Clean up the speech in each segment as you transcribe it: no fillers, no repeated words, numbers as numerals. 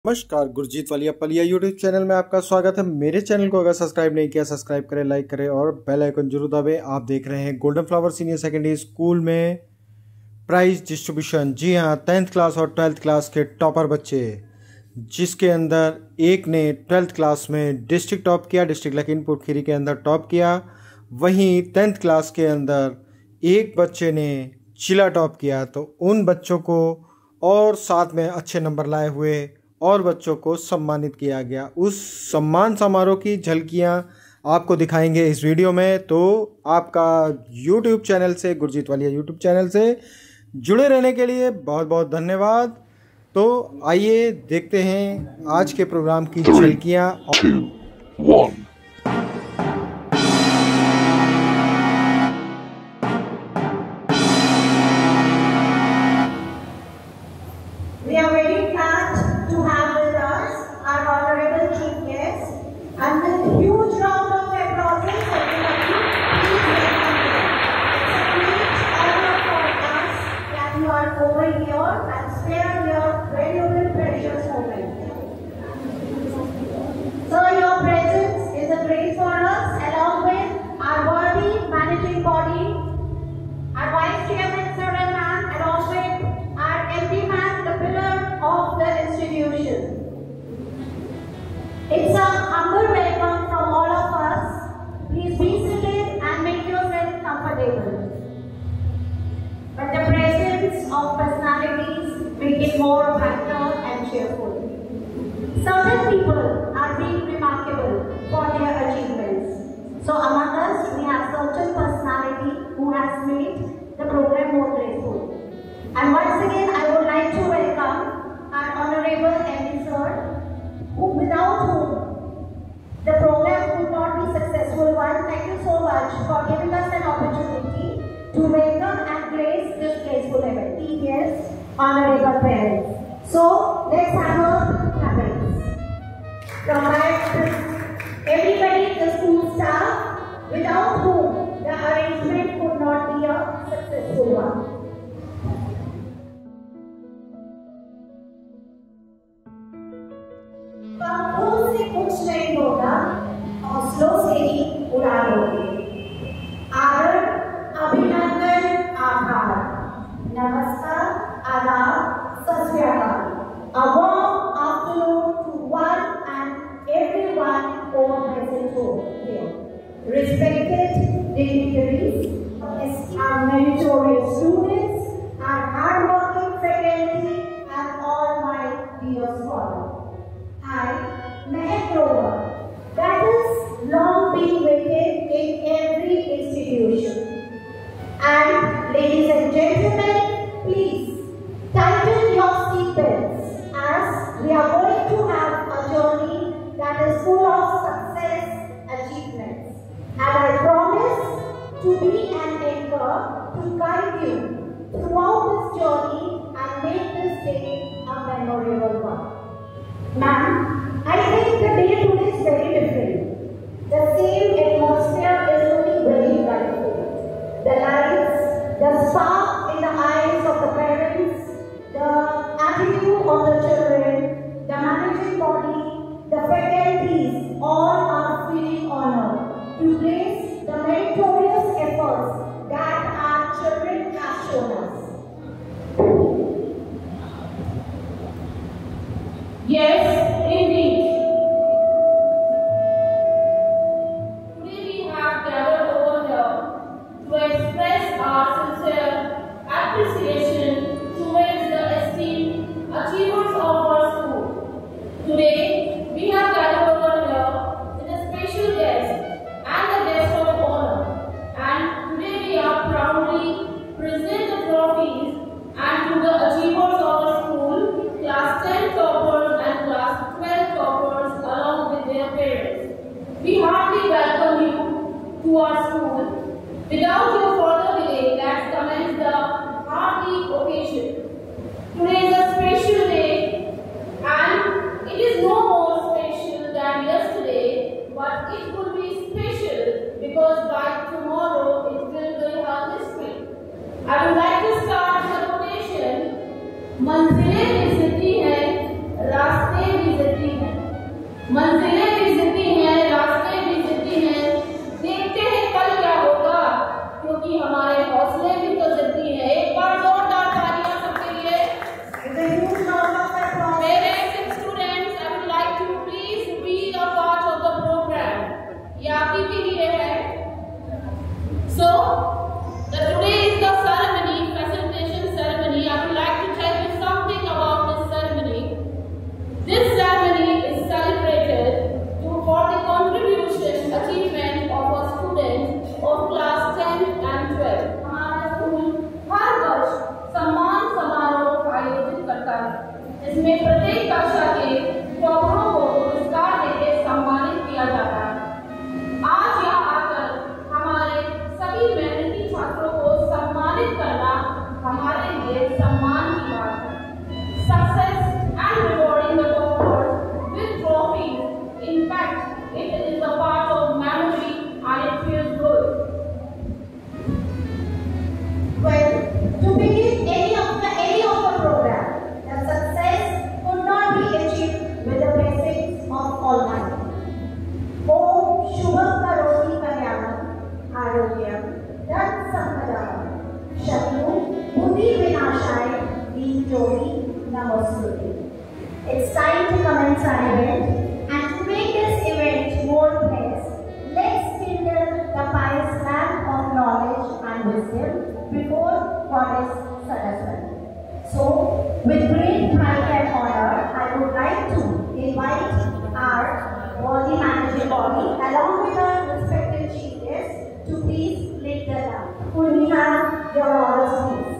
नमस्कार, Gurjeet Walia Palia YouTube channel में आपका स्वागत है। मेरे चैनल को अगर सब्सक्राइब नहीं किया, सब्सक्राइब करें, लाइक करें और बेल आइकन जरूर दबाएं। आप देख रहे हैं golden flower senior secondary school में प्राइज डिस्ट्रीब्यूशन। जी हाँ, 10th क्लास और 12th क्लास के टॉपर बच्चे, जिसके अंदर एक ने 12th क्लास में डिस्ट्रिक्ट टॉप किया, डिस्ट्रिक्ट लखीमपुर खीरी के अंदर टॉप किया। वहीं 10th क्लास के अंदर एक बच्चे ने जिला टॉप किया। तो उन बच्चों को और साथ में अच्छे नंबर लाए हुए और बच्चों को सम्मानित किया गया। उस सम्मान समारोह की झलकियां आपको दिखाएंगे इस वीडियो में। तो आपका YouTube चैनल से, गुरजीत वालिया YouTube चैनल से जुड़े रहने के लिए बहुत बहुत धन्यवाद। तो आइए देखते हैं आज के प्रोग्राम की झलकियां। 3, 2, 1 We are very glad to have with us our honorable chief guest, and with a huge round of applause, everybody, please welcome them. It's a great honor for us that you are over here and spare your valuable, precious moment. So your presence is a grace for us, along with our worthy managing body, our vice chairman, sir and ma'am, along with our MD man, the pillar of the institution. It's a humble welcome from all of us. Please be seated and make yourself comfortable. But the presence of personalities make it more brighter and cheerful. Certain people are being remarkable for their achievements. So among us, we have certain personality who has made the program more graceful. And once again, I would like to welcome our honorable MD sir, without whom the program would not be successful. One, thank you so much for giving us an opportunity to welcome and grace this graceful event. Yes, honorable parents. So let's have a clapping. From everybody, the school staff, without whom the arrangement could not be a successful one. पंखों से कुछ नहीं होगा, हौसलों से ही उड़ा लोगे। आदर, अभिनंदन, आभार, नमस्कार, आदाब, सत श्री अकाल। A warm afternoon to one and everyone all present here. Respected dignitaries, our meritorious students, our hardworking faculty, and all my dear scholars. I, Mehak Rover, that is long been waited in every institution. And ladies and gentlemen, please tighten your seatbelts as we are going to have a journey that is full of success achievements. And I promise to be an anchor to guide you throughout this journey and make this day a memorable one. Ma'am, I think the day today is very different. The same atmosphere is looking very brightful. The lights, the spark in the eyes of the parents, the attitude of the children, the managing body, the faculties, all are feeling honored to grace the meritorious efforts that our children have shown us. Yes, indeed. Today we have gathered over here to express our sincere appreciation towards the esteemed achievers of our school. Today we have gathered मंजिलें भी जिद्दी हैं, रास्ते भी जिद्दी हैं। देखते हैं कल क्या होगा, क्योंकि हमारे हौसले भी तो जिद्दी हैं। एक बार जोरदार तालियां सबके लिए। Parents and students, I would like to please be a part of the program. ये आप ही के लिए है। So, today is the ceremony, facilitation ceremony. I would like to tell you something about this ceremony. This ceremony is celebrated for the contribution, achievement of our students of class 10 and 12. हमारा school हर वर्ष सम्मान समारोह का आयोजन करता है। इसमें प्रत्येक कक्षा के टॉपरों को पुरस्कार देकर सम्मानित किया जाता है। आज यहाँ आकर हमारे सभी मेहनती छात्रों को सम्मानित करना हमारे लिए सम्मान की बात है। Success and rewarding the toppers with trophies, in fact, it is a part of memory and it feels good. Well, to begin any of the program, the success could not be achieved with the blessings of Almighty. Om Shubham Karoti Kalyanam Arogyam Dhan Sampadam Shatru Buddhi Vinashaya Deen Jodi Namaskruti. It's time to commence our event, and to make this event more blessed, let's kindle the pious lamp of knowledge and wisdom before Goddess Saraswati. So, with great pride and honor, I would like to invite our body managing body along with our respected chief guests to please lit the lamp. Could we have your orders, please?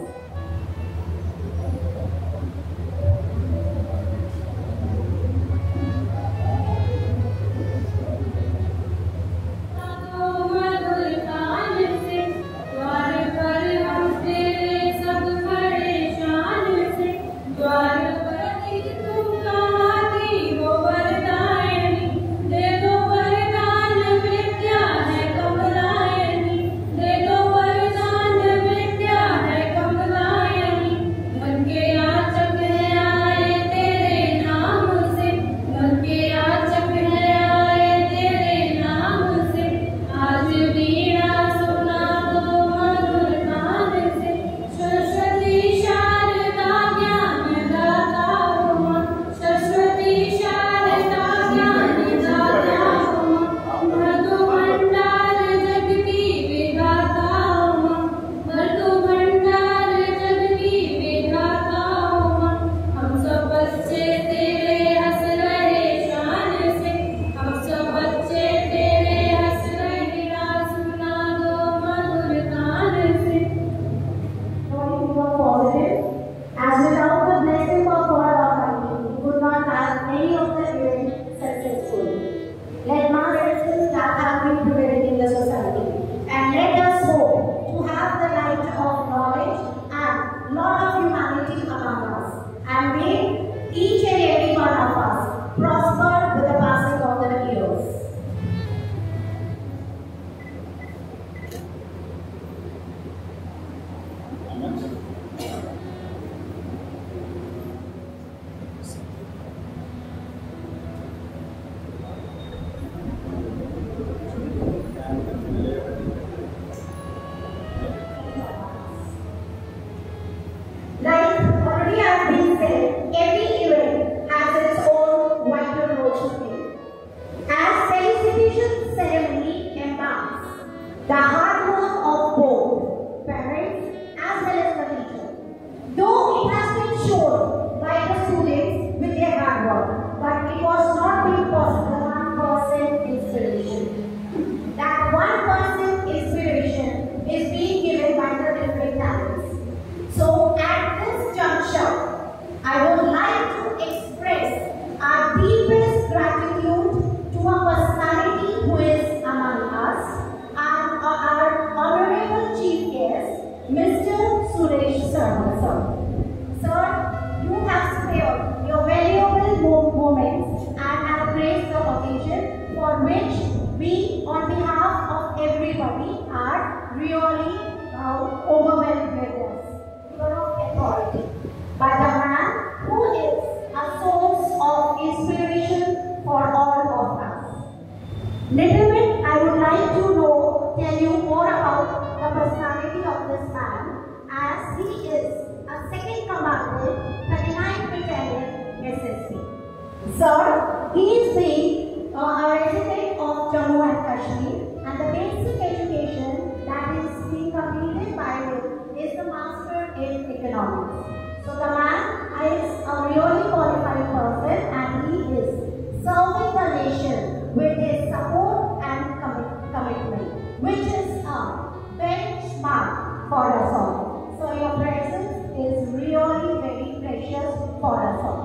Sir, he is being a resident of Jammu and Kashmir, and the basic education that is being completed by him is the Master in Economics. So the man is a really qualified person, and he is serving the nation with his support and commitment, which is a benchmark for us all. So your presence is really very precious for us all.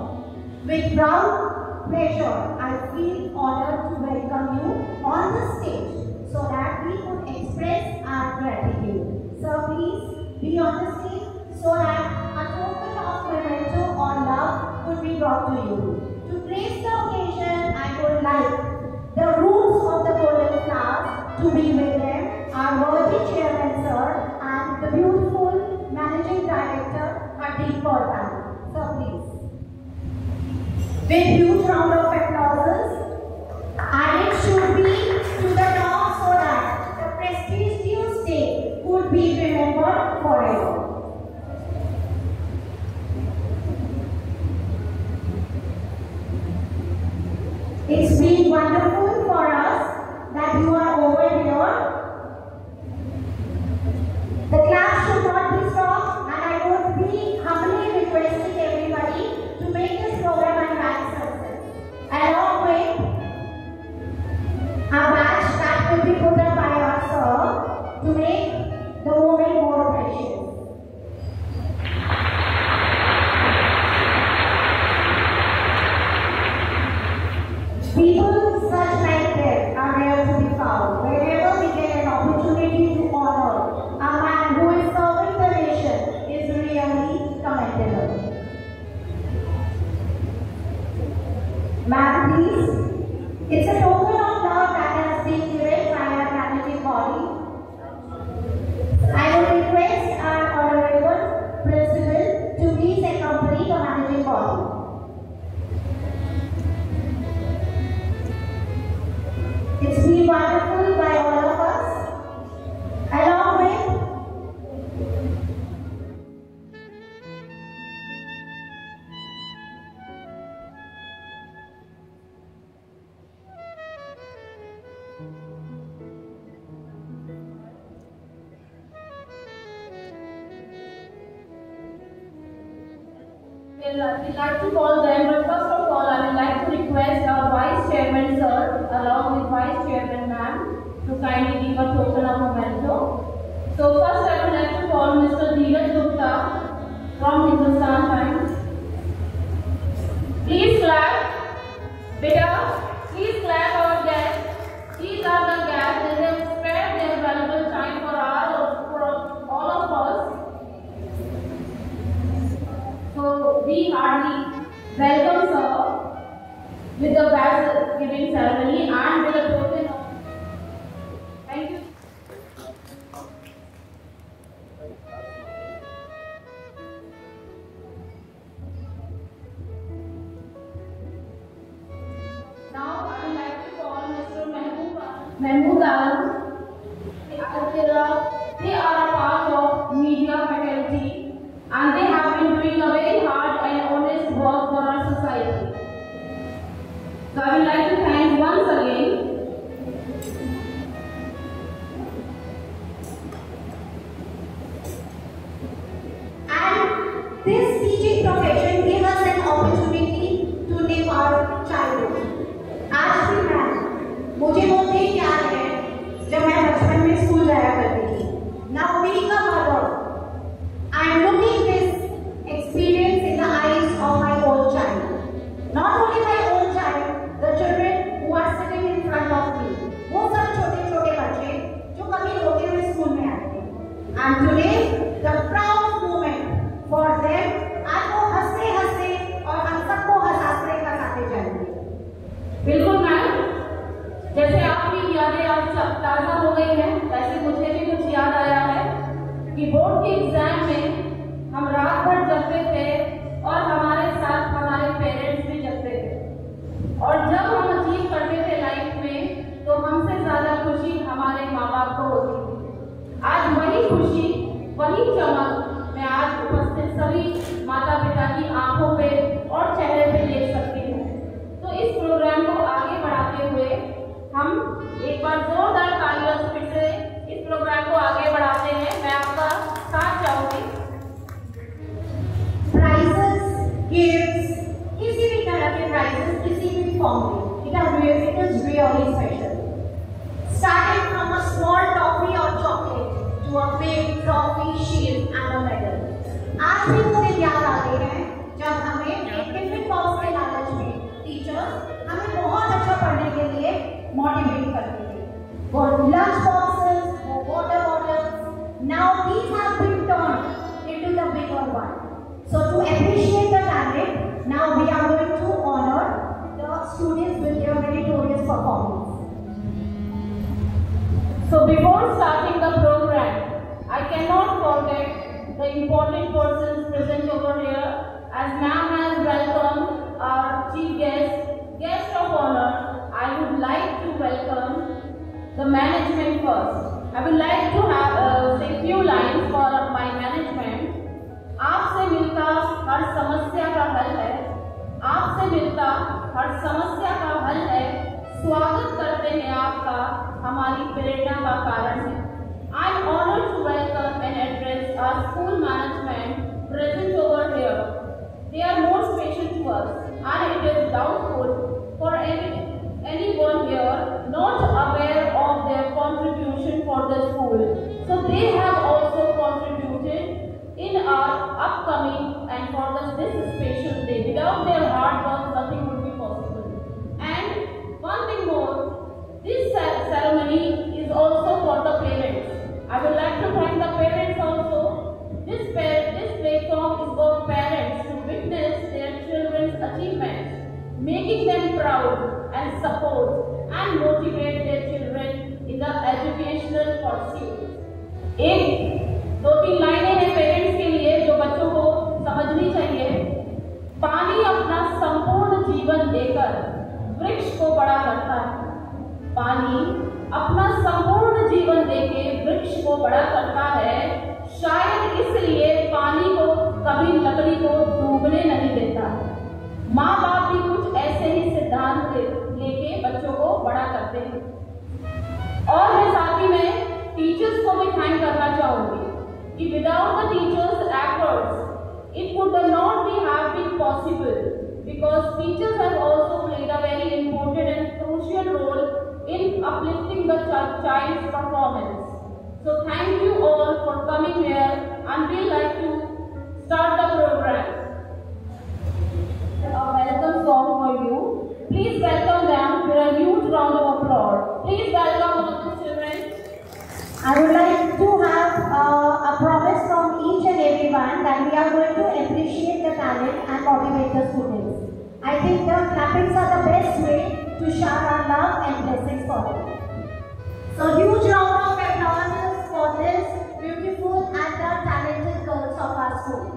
With proud pleasure, I feel honored to welcome you on the stage so that we could express our gratitude. So please be on the stage so that a token of memento or love could be brought to you. To grace the occasion, I would like the roots of the Golden Flowers to be with them, our worthy chairman sir and the beautiful managing director Pradeep Kaur. So please. With huge round of applause, and it should be to the top so that the prestigious day could be remembered forever. It's been wonderful for us that you are over here. The class should not be stopped, and I would be humbly requesting everybody to make this program a grand success. Along with a badge that will be put up by our sir to make the moment more precious. People such like them are rare to be found. Wherever we get an opportunity to honor a man who is serving the nation is really commendable. Ma'am, please. It's a token of love that has been given by our managing body. I would request our honorable principal to please accompany the managing body. It's been wonderful by all of us, along with we'd like to call them, but first of all, I would like to request our Vice Chairman sir, along with Vice Chairman ma'am, to kindly give a token of memento. So first, I would like to call Mr. Dheeraj Gupta from Hindustan Times. Please clap, beta. Please clap our guests. These are the guests. They have spared their valuable time for all of us. So we heartily welcome sir with the badge giving ceremony and with a token of thank you. Now I would like to call Mr. Mahmood Alam. They are a part of media faculty. And they have been doing a very hard and honest work for our society. So I would like to thank once again and this teaching profession gave us an opportunity to live our childhood. आज भी मैं मुझे बोलते ही क्या है जब मैं बचपन में स्कूल जाया करती थी. Now being a mother, I am looking this experience in the eyes of my own child. Not only my own child, the children who are sitting in front of me. वो सब छोटे-छोटे बच्चे जो कभी रोते हुए स्कूल में आते हैं. And today, the proud moment for them. आज वो हंसते-हंसते और हम सबको हंसाते जाएंगे. बिल्कुल मैम, जैसे आपकी यादें आज ताज़ा हो गई हैं, वैसे मुझे भी कुछ याद आया है कि बोर्ड के एग्जाम में हम रात भर जगते थे और हमारे साथ हमारे पेरेंट्स भी जगते थे, और जब हम अचीव करते थे लाइफ में तो हमसे ज़्यादा खुशी हमारे माँ बाप को होती थी. आज वही खुशी, वही चमक मैं आज उपस्थित सभी माता पिता की आंखों पे और चेहरे पे देख सकती हूँ. formally. It is really special. Starting from a small toffee or chocolate to a big trophy, shield and a medal. आज भी वो दिन याद आते हैं जब हमें एक टिफिन बॉक्स के लालच में टीचर्स हमें बहुत अच्छा पढ़ने के लिए मोटिवेट करते थे. वो लंच बॉक्सेस, वो water bottles, now these have been turned into the bigger one. So to appreciate the talent, now we are going to honor the students with their meritorious performance. So before starting the program, I cannot forget the important persons present over here, as ma'am has welcomed our chief guest of honor. I would like to welcome the management first. I would like to say few lines for my management. आपसे मिलता हर समस्या का हल है, आपसे मिलता हर समस्या का हल है, स्वागत करते हैं आपका हमारी प्रेरणा का कारण है. I am honored to welcome and address our school management present over here. They are more special to us, and it is doubtful for anyone here not aware of their contribution for the school. So they have also contributed in our upcoming and for this special day. Without their hard work, nothing would be possible. And one thing more, this ceremony is also for the parents. I would like to thank the parents also. This platform is for parents to witness their children's achievements, making them proud and support and motivate their children in the educational pursuit. एक दो तीन लाइनें हैं parents के लिए जो बच्चों को समझनी चाहिए. पानी अपना संपूर्ण जीवन देकर वृक्ष को बड़ा करता है. पानी अपना संपूर्ण जीवन देके वृक्ष को बड़ा करता है. शायद इसलिए पानी को कभी लकड़ी को डूबने नहीं देता. माँ बाप भी कुछ ऐसे ही सिद्धांत लेके बच्चों को बड़ा करते हैं. और मैं साथ ही में टीचर्स को भी थैंक करना चाहूंगी कि without the teachers efforts it could not be have been possible, because teachers have also played a very important and crucial role in uplifting the child's performance. So thank you all for coming here, and we like to start the program. A welcome song for you. Please welcome them with a huge round of applause. Please welcome all the children. I would like to have a promise from each and everyone that we are going to appreciate the talent and motivate the students. I think the clappings are the best way to shower our love and blessings for them. So huge round of applause for this beautiful and the talented girls of our school.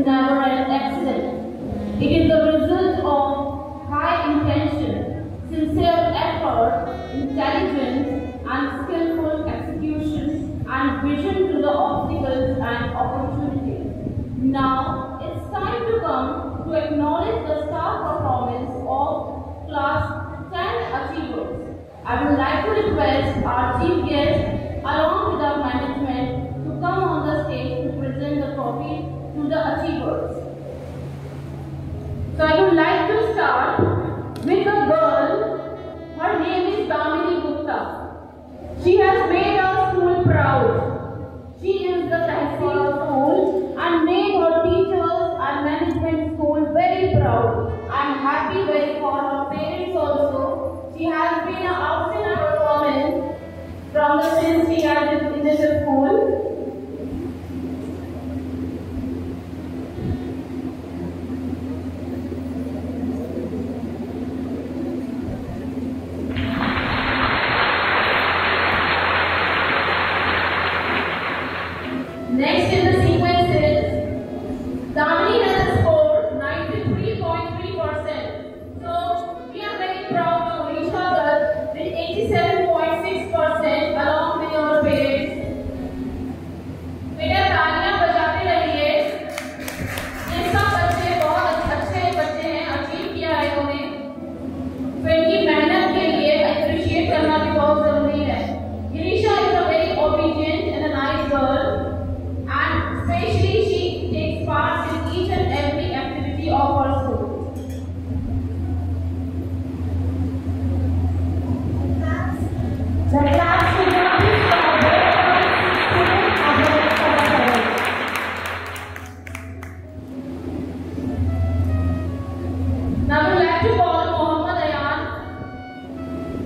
never an accident. It is the result of high intention, sincere effort, intelligence, and skillful execution, and vision to the obstacles and opportunities. Now, it's time to come to acknowledge the star performance of Class 10 achievers. I would like to request our chief guest, along with our management, to come on the stage to present the trophy to the achievers. So I would like to start with a girl. Her name is Damini Gupta. She has made our school proud. She is the Tehsil school and made her teachers and management school very proud. I am happy very for her parents also. She has been an outstanding performance from the since she has in this school. Next in the sequence is Damini has scored 93.3%. So we are very proud to wish her with 87.6% along with your parents. बेटा तालियां बजाते रहिए। ये सब बच्चे बहुत अच्छे बच्चे हैं, अचीव किया है इन्होंने। तो इनकी मेहनत के लिए अप्रिशिएट करना भी बहुत जरूरी है। Girisha is a very obedient and a nice girl. And especially she takes part in each and every activity of her school. The class Now I would like to call Mohammad Ayan.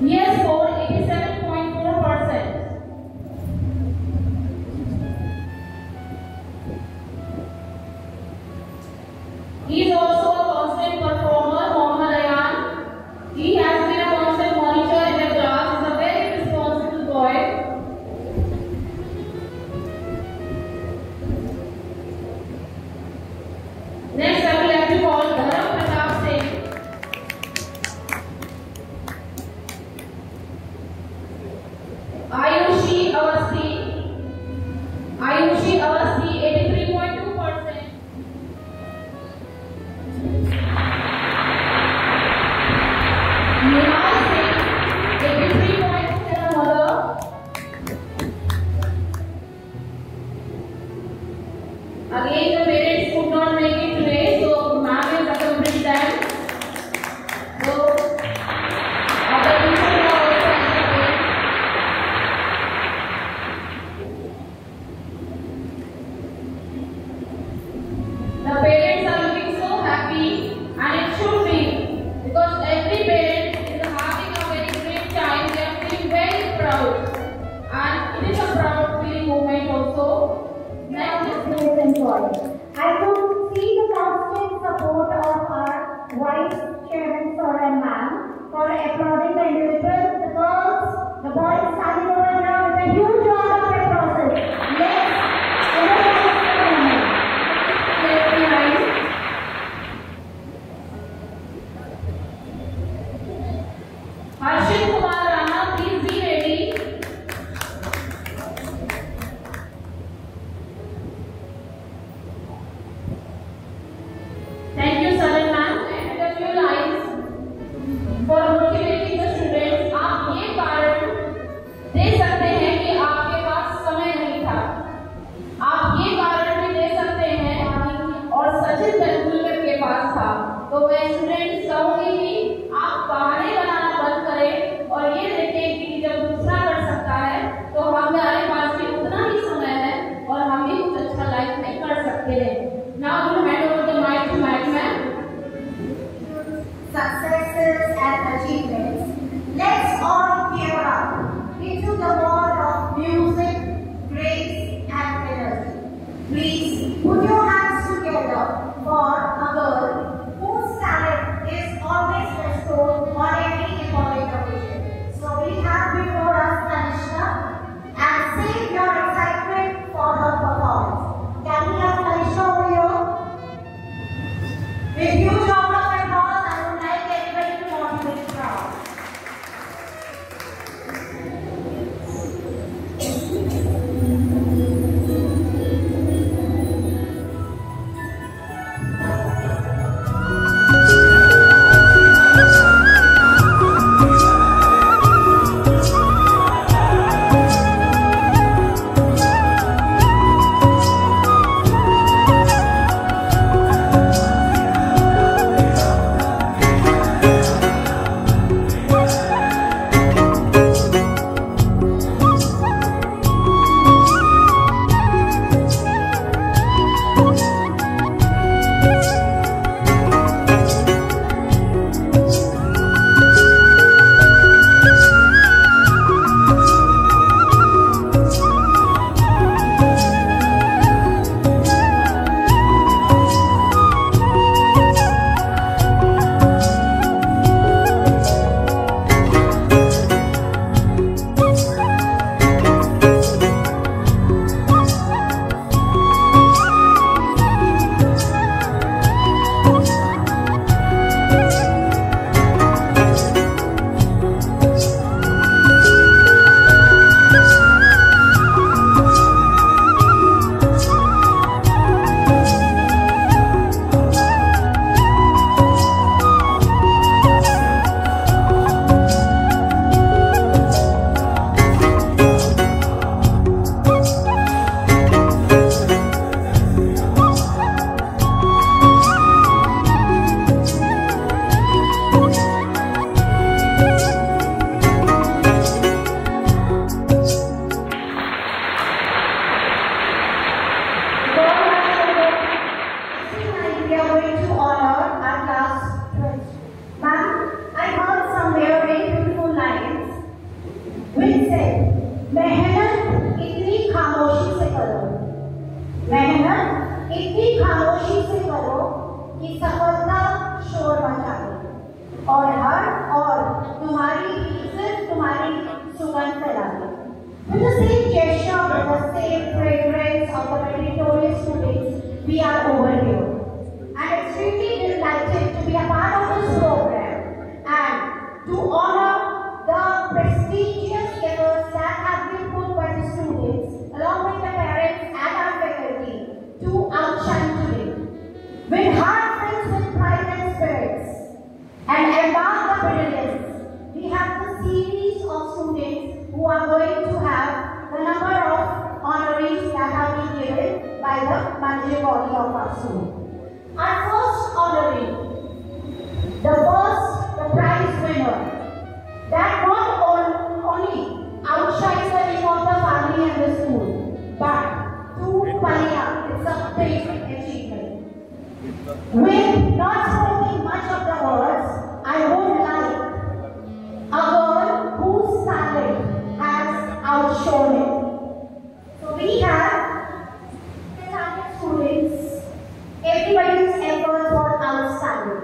He has scored 87.4%. He is also a constant performer, Mohammad Ayan. He has been a constant monitor in the class. He is a very responsible boy. Next, I would like to call Dharam Pratap Singh. Ayushi Awasthi. Ayushi Awasthi, 83.2%. Nihal Singh, 83.2% mother. Again, the parents could not make it today, so ma'am has accompanied them. So, other teachers are also entertained. The parents are looking so happy, and it should be, because every parent is having a very great time. They are feeling very proud, and it is a proud feeling moment also. Next is I could see the constant support of our Vice Chairman Sir and Ma'am for applauding the individuals, the girls, the boys standing over now with a huge round of applause. Yes, very nice. Harshit Kumar Rana, please be ready. Thank you, sir and ma'am. And if you will और तुम्हारी सिर्फ तुम्हारी सुगंध फैलाती। With the same gesture, with the same fragrance of the meritorious students, we are over here. I am extremely delighted to be a part of this program and to honor the prestigious efforts that have been put by the students, along with the parents and our faculty, to outshine today. With hearts filled with pride and spirits, and embark the brilliance, we have the series of students who are going to have the number of honorees that have been given by the managing body of our school. Our first honoree, the prize winner, that not only outshines the name of the family and the school, but to Palia, it's a big achievement. With not speaking much of the words, I would like a girl whose talent has outshone it. So we have students, everybody's efforts were outstanding.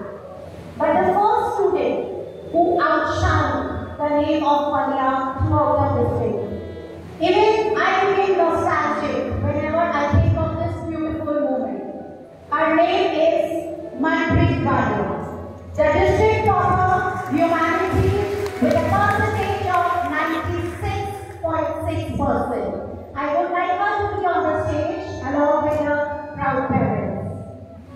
But the first student who outshined the name of Palia throughout the district. Even I became nostalgic whenever I think of this beautiful moment. Her name is Manpreet Walia, the district topper humanity with a percentage of 96.6%. I would like her to be on the stage along with her proud parents.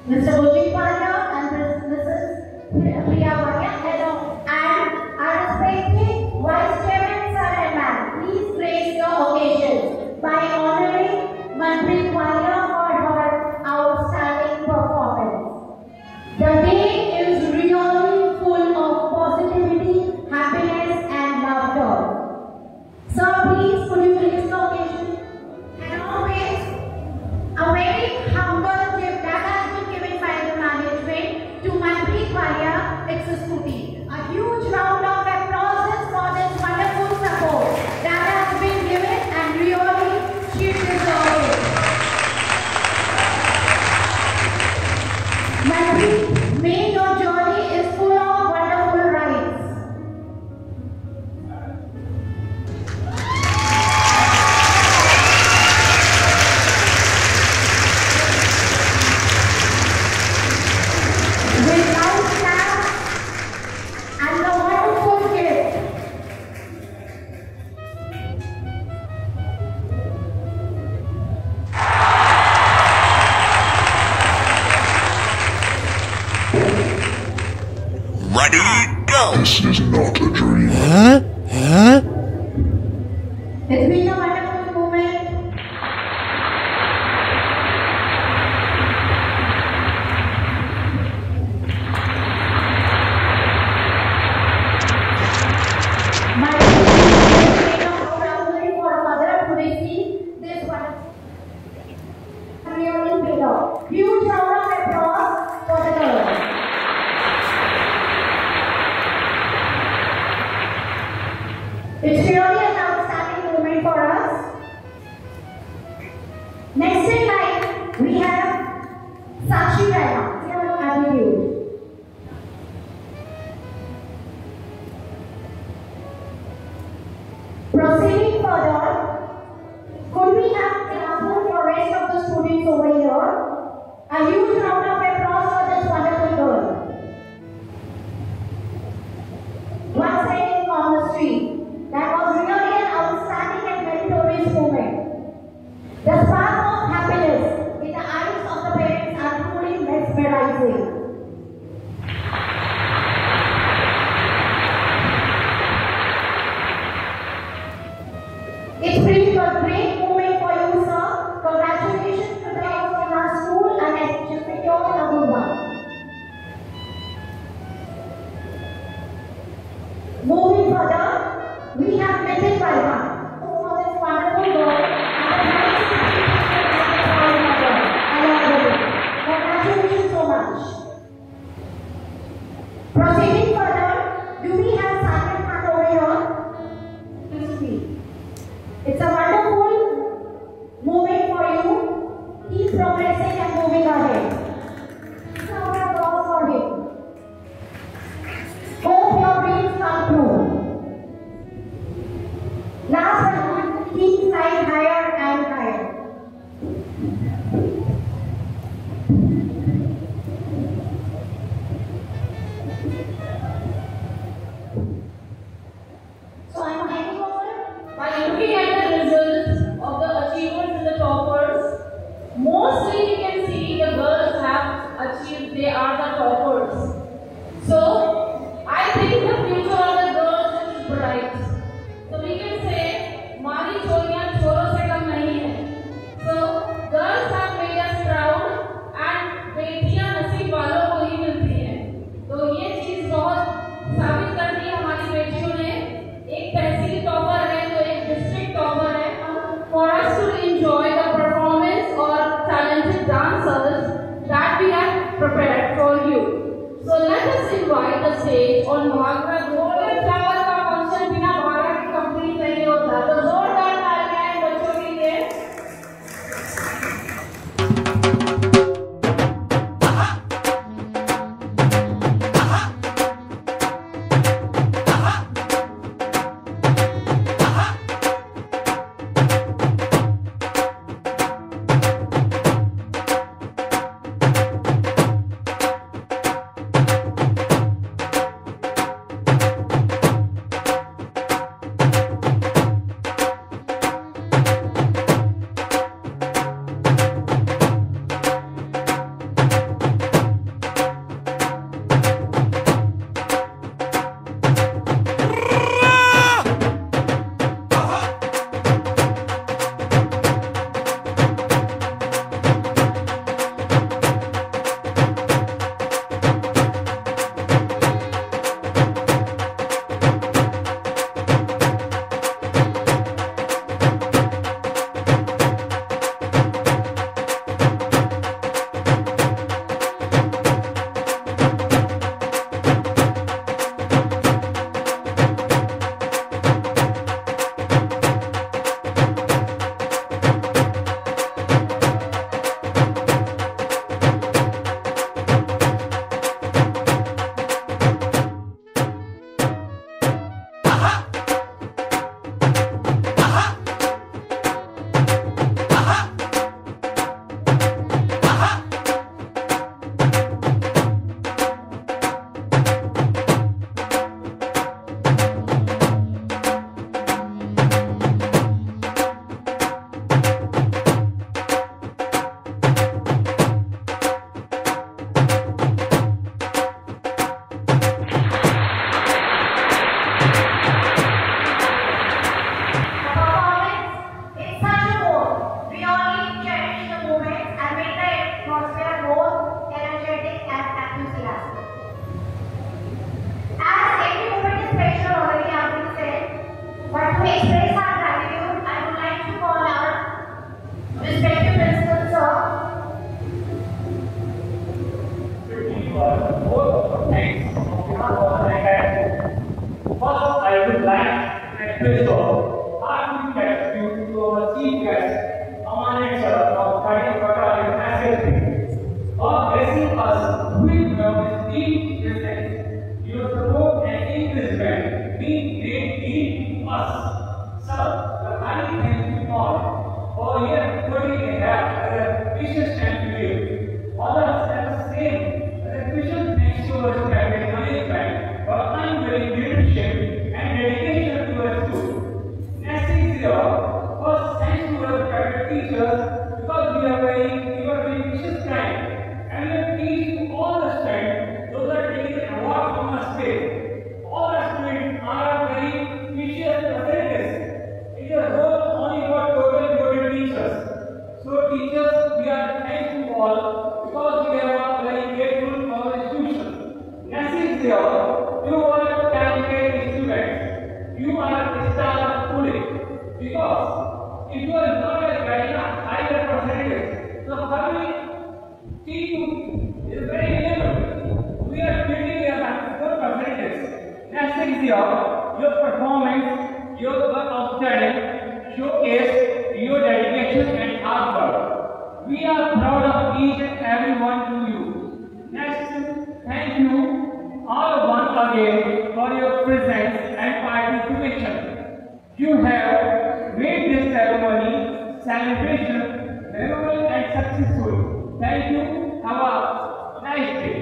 Mr. Ujit Walia and Mrs. Priya Walia, hello. And our respected Vice Chairman Sir and Ma'am, please grace your occasion by honoring Manpreet Walia for her outstanding performance. The day is really full of positivity, happiness and laughter. Sir, please could you grace the occasion? And always a very humble gift that has been given by the management to Manpreet Walia, it's a scooty. A huge round of applause for this wonderful support that has been given, and really she deserves it. Manpreet, may your journey is full of wonderful rides. With loud claps and the wonderful gift. Ready, go! This is not a dream. It's been a wonderful moment. My for a mother to receive this wonderful huge round of applause for the girls. It's really an outstanding moment for us. Next in line, we have Sakshi Rana, here attitude. Proceeding further, could we have the applause for rest of the students over here? A huge round of applause for this wonderful girl. One standing on the street. That was really an outstanding and meritorious moment. The spark of happiness in the eyes of the parents are truly mesmerizing. It's really a great moment for you, sir. Congratulations to the girls in our school and as you secured a good one. Moving further, we have Nitin Varma, for this wonderful girl and a nice congratulations so much. Proceeding further, do we have Simon Khan over here? Please speak. It's a wonderful moment for you. Keep progressing and moving ahead. It's our applause for him. Hope your So I'm handing over. By looking at the results of the achievers and the toppers, mostly we can see the girls have achieved, they are the toppers. So I think the future of the girls is bright. So we can say, हमारी चोरियां छोरों से कम नहीं है. So girls have made us proud and बेटियां नसीब वालों को ही मिलती हैं. तो ये चीज बहुत साबित करती है हमारी बेटियों ने. एक तहसील टॉपर है तो एक डिस्ट्रिक्ट टॉपर है. For us to enjoy the performance or talented dancers that we have prepared for you. So let us invite the stage on Bhagra Golden Flower का फंक्शन बिना भागरा के कंप्लीट नहीं होता. तो जोरदार तालियां बच्चों के लिए. Your performance, your work of study showcase your dedication and hard work. We are proud of each and every one to you. Next, thank you all once again for your presence and participation. You have made this ceremony, celebration, memorable and successful. Thank you. Have a nice day.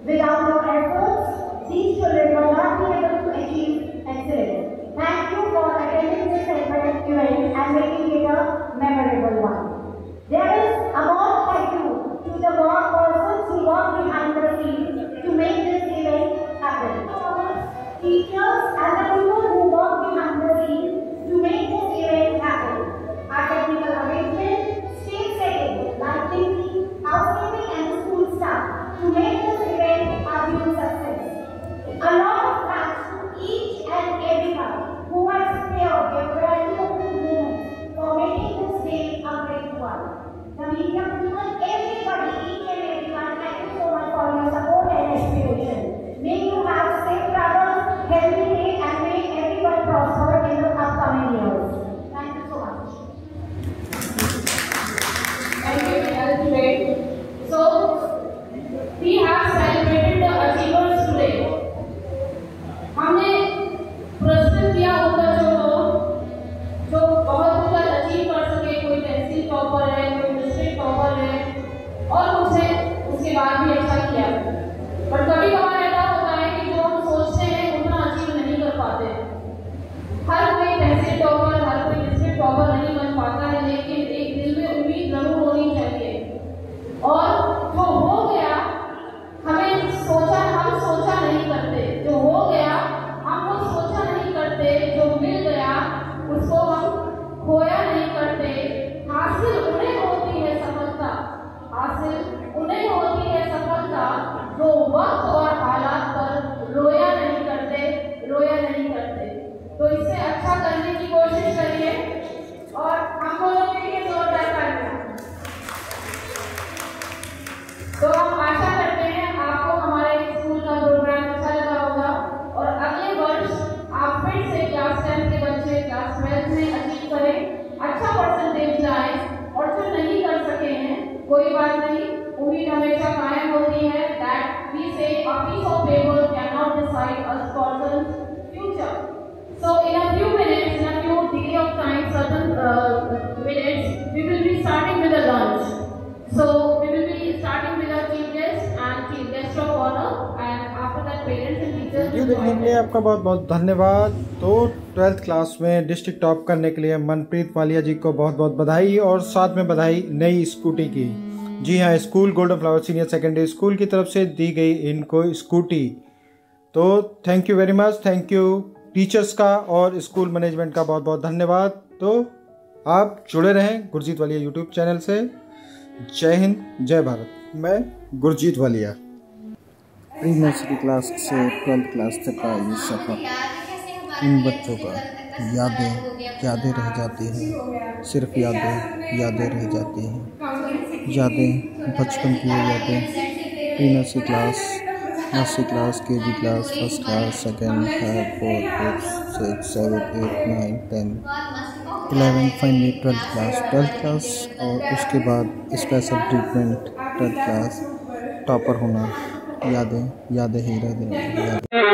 Without your efforts, these children will not be able to achieve excellence. Thank you for attending this event and making it a memorable one. There is a warm thank you to the persons who work behind the scenes to make this event happen. Teachers and the people who work behind the scenes to make this event happen. Our technical arrangement, stage setting, lighting, housekeeping and school staff to make this event a huge success. A lot of thanks to each and everyone who has spared their valuable moments for making this day a great one. The media people, everybody, each and everyone, thank you so much for your support and inspiration. May you have safe travels, healthy day, and may everyone prosper in the upcoming years. Thank you so much. Thank you, today. So, we have celebrated the achievers today. हमने पुरस्कृत किया उनका जो बहुत ऊपर achieve कर सके, कोई तहसील टॉपर है, कोई डिस्ट्रिक्ट टॉपर है और उसके बाद भी अच्छा किया। पर कभी कभार ऐसा होता है कि जो हम सोचते हैं उतना अचीव नहीं कर पाते। हर कोई तहसील टॉपर, हर कोई डिस्ट्रिक्ट टॉपर नहीं बन पाता है, लेकिन एक दिल में उम्मीद जरूर होनी चाहिए। और जो हो गया हम सोचा नहीं करते, जो हो गया हम वो सोचा नहीं करते, जो मिल गया उसको हम खोया नहीं करते। हासिल उन्हें होती है सफलता, जो वक्त और हालात पर रोया नहीं करते। तो इससे अच्छा करने की कोशिश करिए और हम लोगों के लिए जोरदार तालियां। तो हम आशा करते हैं आपको हमारे स्कूल का प्रोग्राम अच्छा लगा होगा और अगले वर्ष आप फिर से क्लास 10 के बच्चे क्लास 12 में अचीव करें, अच्छा परसेंटेज लाएं और जो नहीं कर सके हैं कोई बात नहीं, उम्मीद हमेशा कायम होती है। That we say a piece of paper can not decide a person's future. So in a few minutes, in a few degree of time, certain minutes, we will be starting with a lunch. So we will be starting with our chief guest and chief guest of honor, and after that parents and teachers. Video देखने के लिए आपका बहुत बहुत धन्यवाद। तो 12th class में district top करने के लिए मनप्रीत वालिया जी को बहुत बहुत बधाई और साथ में बधाई नई स्कूटी की। जी हाँ, school golden flower senior secondary school की तरफ से दी गई इनको स्कूटी। तो thank you very much, thank you teachers का और स्कूल मैनेजमेंट का बहुत बहुत धन्यवाद। तो आप जुड़े रहें गुरजीत वालिया यूट्यूब चैनल से। जय हिंद, जय भारत। मैं Gurjeet Walia. Pre nursery class से 12th क्लास तक का ये सफ़र इन बच्चों का यादें रह जाती हैं, सिर्फ यादें रह जाती हैं। यादें बचपन की यादें। Pre nursery class, nursery class, KG class, first class, second, third, fourth, 5, 6, 7, 8, 9, 10, 11, finally 12th class और उसके बाद special treatment 12th class, topper होना। यादें ही रह जाएंगी।